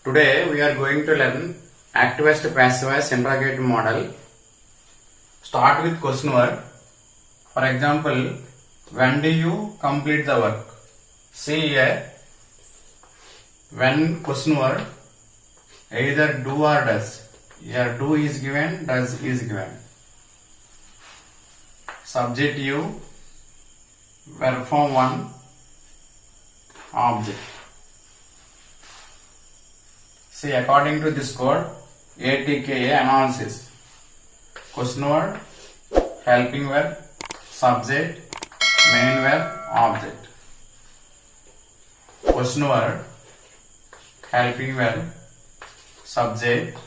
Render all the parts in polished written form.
Today we are going to learn activist passivist interrogative model. Start with question word. For example, when do you complete the work? See here, when question word either do or does. Here do is given, does is given. Subject you, verb form 1, object. See, according to this code, ATKA analysis. Question word, helping verb, subject, main verb, object. Question word, helping verb, subject,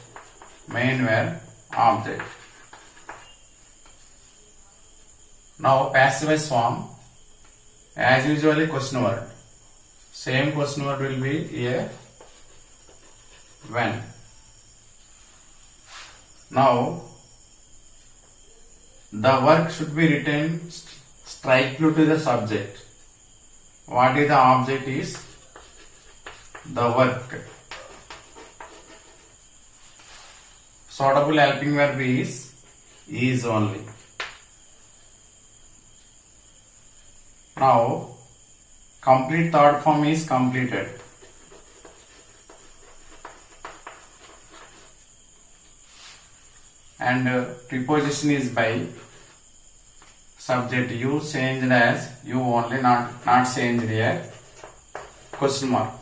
main verb, object. Now passivist form, as usually question word. Same question word will be here. When. Now the work should be written strictly to the subject. What is the object is the work. Suitable helping verb is only. Now complete third form is completed. And preposition is by, subject you changed as you only, not changed here, question mark.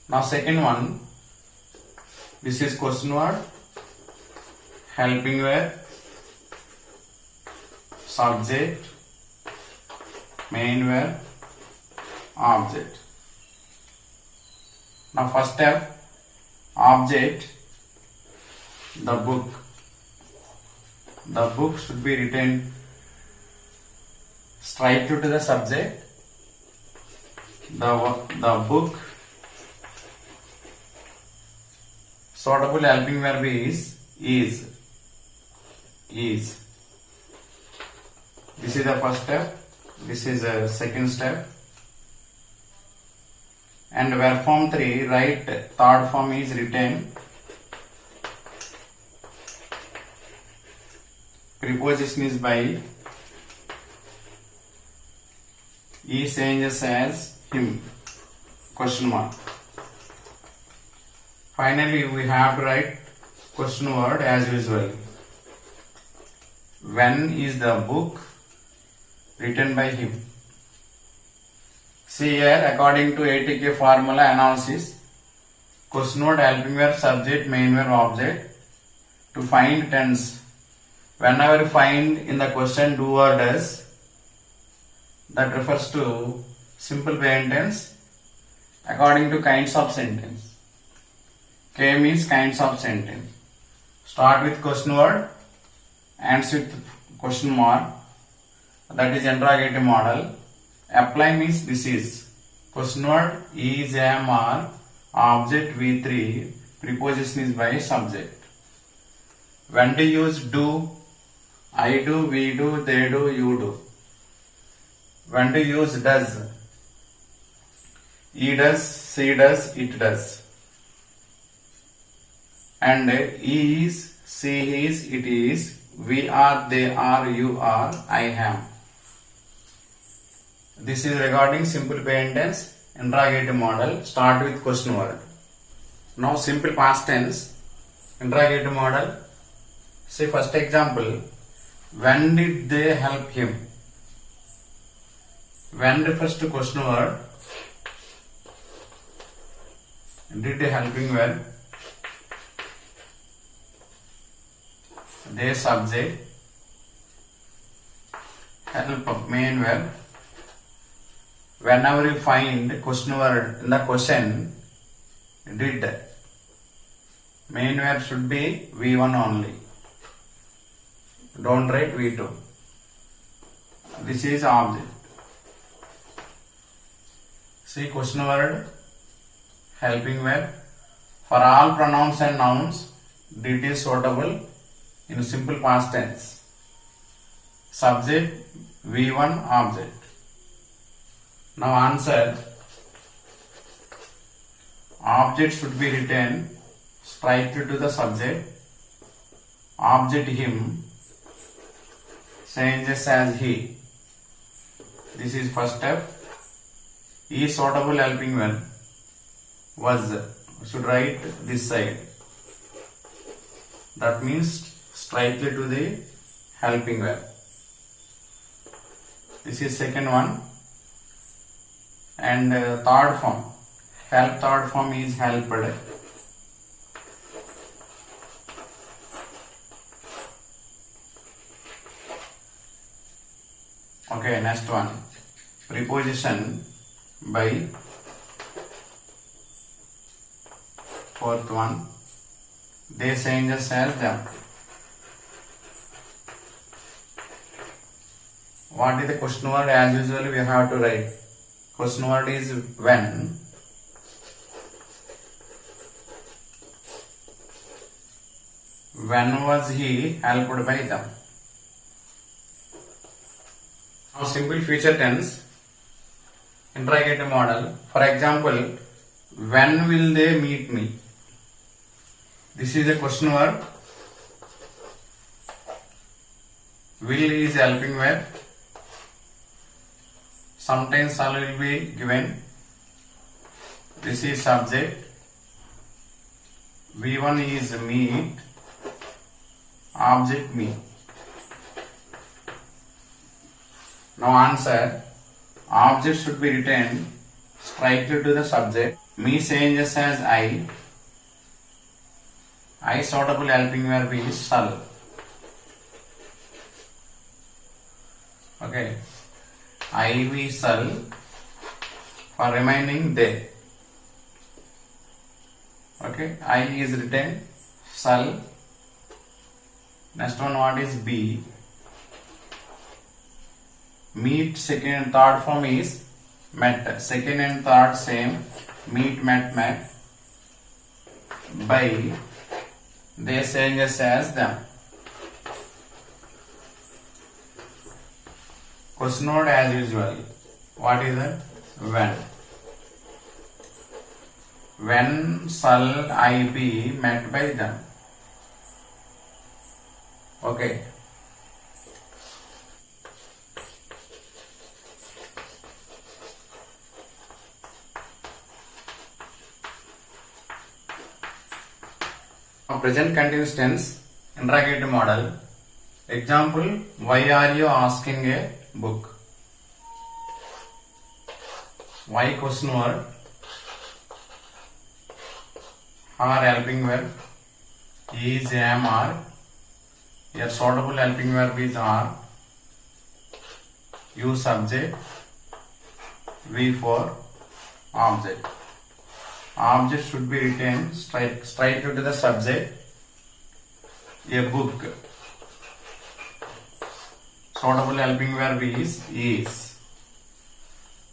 Now second one, this is question word, helping verb, subject, main verb, object. Now first step, object, the book. The book should be written straight to the subject. The book. Suitable helping verb is. This is the first step. This is the second step. And verb form 3, right third form is written. Preposition is by, he changes as him, question mark. Finally we have to write question word as usual. When is the book written by him? See here, according to ATK formula analysis, question word, helping verb, subject, main verb, object. To find tense, whenever you find in the question do or does, that refers to simple present tense according to kinds of sentence. K means kinds of sentence. Start with question word, ends with question mark, that is interrogative model. Apply means this is question word, is, am, are, object V3, preposition is by, subject. When to use do, I do, we do, they do, you do. When to use does, he does, she does, it does. And he is, she is, it is, we are, they are, you are, I am. This is regarding simple present tense interrogative model. Start with question word. Now simple past tense interrogative model. See first example. When did they help him? When refers to question word. Did helping verb. They subject. Help main verb. Whenever you find question word in the question, did, main verb should be V1 only. Don't write V2. This is object. See question word, helping verb. For all pronouns and nouns, did is suitable in simple past tense. Subject V1 object. Now answer. Object should be written strictly to the subject. Object him changes as he. This is first step. Is suitable helping verb. Was should write this side. That means strictly to the helping verb. This is second one. And third form. Help third form is helped. Okay, next one. Preposition by. Fourth one. They changes as them. What is the question word? As usual, we have to write. Question word is when. When was he helped by them? Now simple future tense. Interrogative model. For example, when will they meet me? This is a question word. Will is helping verb. Sometimes all will be given. This is subject. V1 is meet. Object me. Now answer. Object should be written strictly to the subject. Me changes as I. I suitable helping verb is shall. Okay. I we shall. For remaining they. Okay. I is written shall. Next one, what is be? Meet second and third form is met. Second and third same. Meet, met. By. They changes as them. Question word as usual. What is it? When. When shall I be met by them? Okay. Present continuous tense, interrogative model. Example, why are you asking a book? Why question word. Are helping verb. Is, am, are. Your suitable helping verb is are. You subject. We for object. Object should be written straight to the subject. A book. Suitable helping verb is.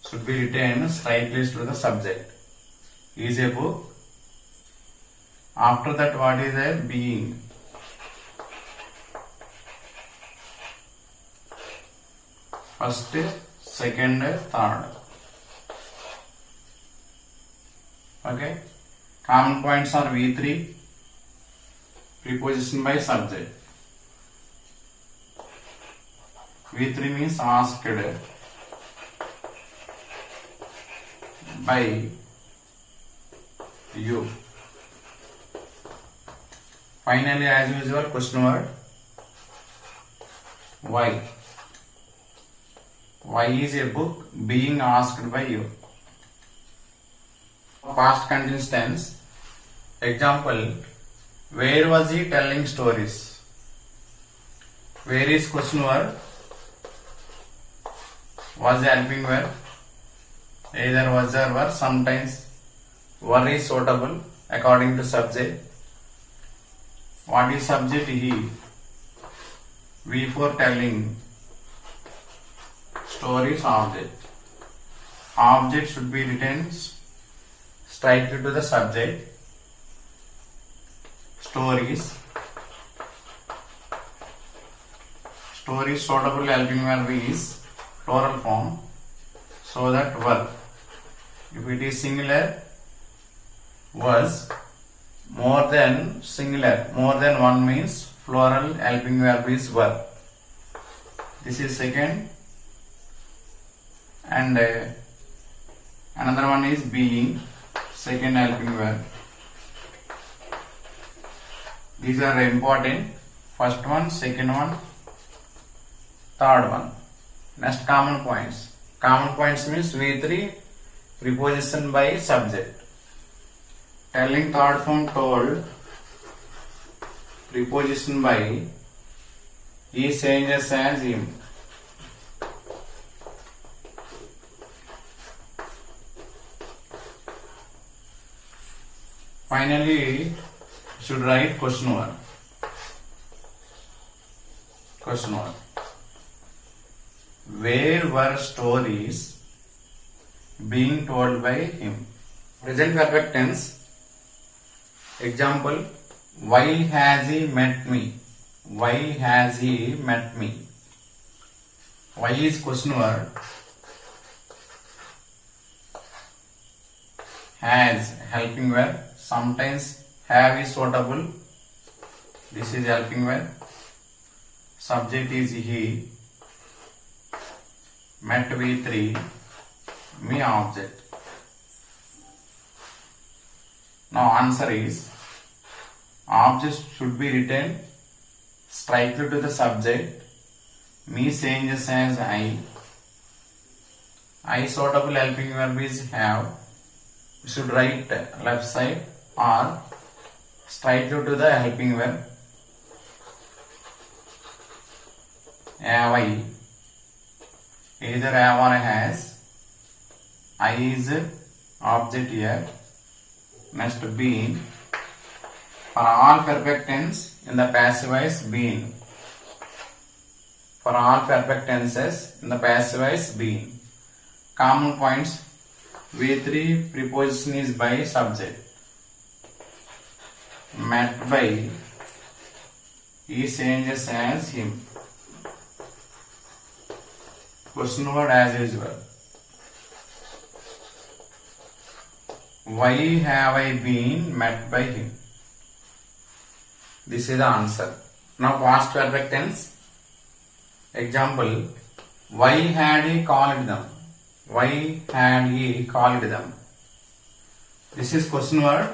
Should be written straightly to the subject. Is a book. After that, what is a being? First, second, third. Okay. Common points are V3. Preposition by subject. V3 means asked by you. Finally, as usual, question word. Why? Why is a book being asked by you? Past continuous tense. Example, where was he telling stories? Where is question word. Was helping verb. Either was or were. Sometimes were is suitable according to subject. What is subject? He. We for telling stories object. Object should be written strictly to the subject. Stories. Stories suitable helping verb is plural form. So that were. If it is singular, was more than singular. More than one means plural helping verb is were. This is second. And another one is being, second helping verb. These are important. First one, second one, third one. Next, common points. Common points means V3 preposition by subject. Telling third form told, preposition by, he changes as him. Finally, should write question word. Question word. Where were stories being told by him? Present perfect tense. Example, why has he met me? Why has he met me? Why is question word. Has helping verb. Sometimes have is suitable. This is helping verb. Subject is he. Met V3. Me object. Now answer is, object should be written strictly to the subject. Me changes as I. I suitable helping verb is have. We should write left side or strictly to the helping verb. Have I. Either have or has. I is object here. Next, been. For all perfect tense in the passive voice, been. For all perfect tenses in the passive voice, been. Common points. V3 preposition is by subject. Met by, he changes as him. Question word as usual. Why have I been met by him? This is the answer. Now past perfect tense. Example, why had he called them? Why had he called them? This is question word.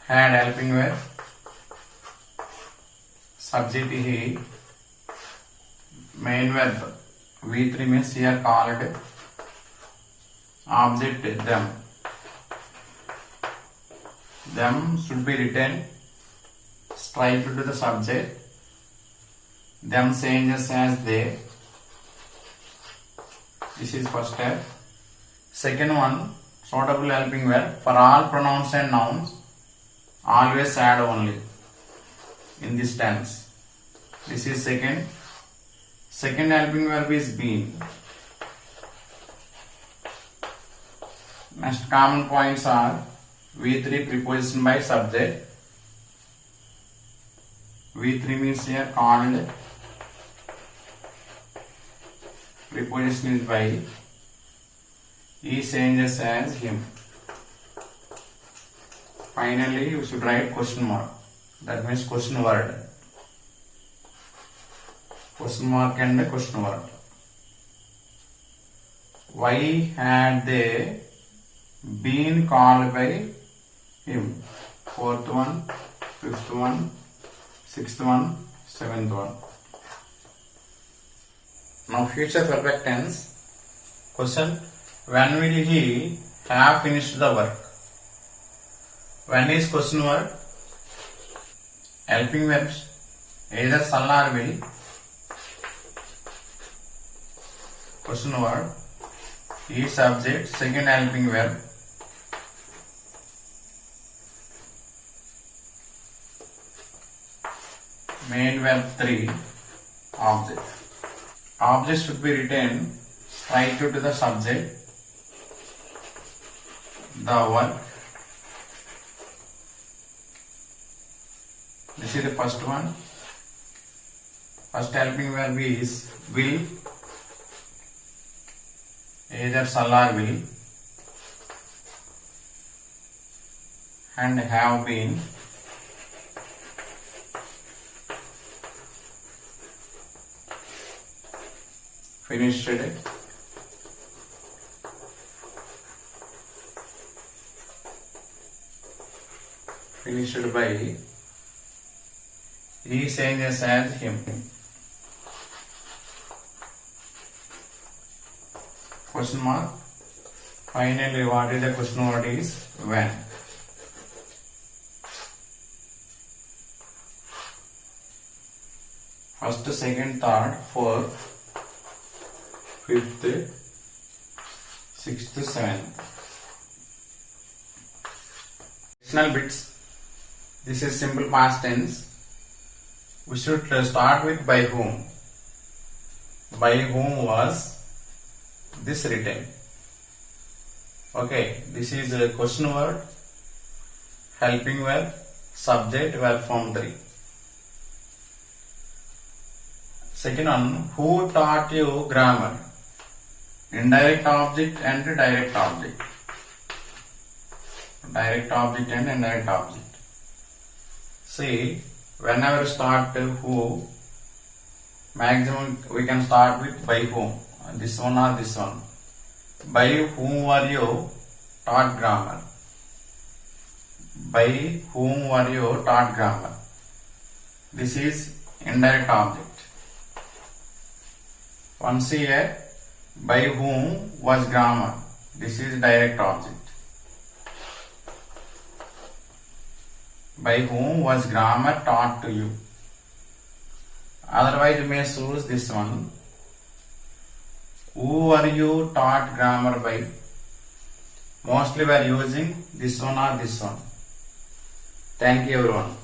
Had helping verb. Subject he. Main verb. V3 means here called. Object them. Them should be written straight to the subject. Them changes as they. This is first step. Second one, suitable helping verb. For all pronouns and nouns, always add only in this tense. This is second. Second helping verb is been. Next common points are V3 preposition by subject. V3 means here called. Preposition is by. He changes as him. Finally, you should write question mark. That means question word. Question mark and question word. Why had they been called by him? Fourth one, fifth one, sixth one, seventh one. Now future perfect tense. Question, when will he have finished the work? When is question word. Helping verbs either shall or will. Question word. He subject, second helping verb. Main verb 3, object. Object should be written straight to the subject. The work. This is the first one. First helping verb is will. Either shall or will. and have been finished by he changes as him. Question mark. Finally, what is the question word is when. First, second, third, fourth, fifth, sixth, seventh. Additional bits. This is simple past tense. We should start with by whom. By whom was this written? Okay, this is a question word, helping verb, subject, verb form 3. Second one, who taught you grammar? Indirect object and direct object. Direct object and indirect object. See, whenever start who, maximum we can start with by whom. This one or this one. By whom were you taught grammar? By whom were you taught grammar? This is indirect object. Once here, by whom was grammar? This is direct object. By whom was grammar taught to you? Otherwise, you may choose this one. Who were you taught grammar by? Mostly we are using this one or this one. Thank you everyone.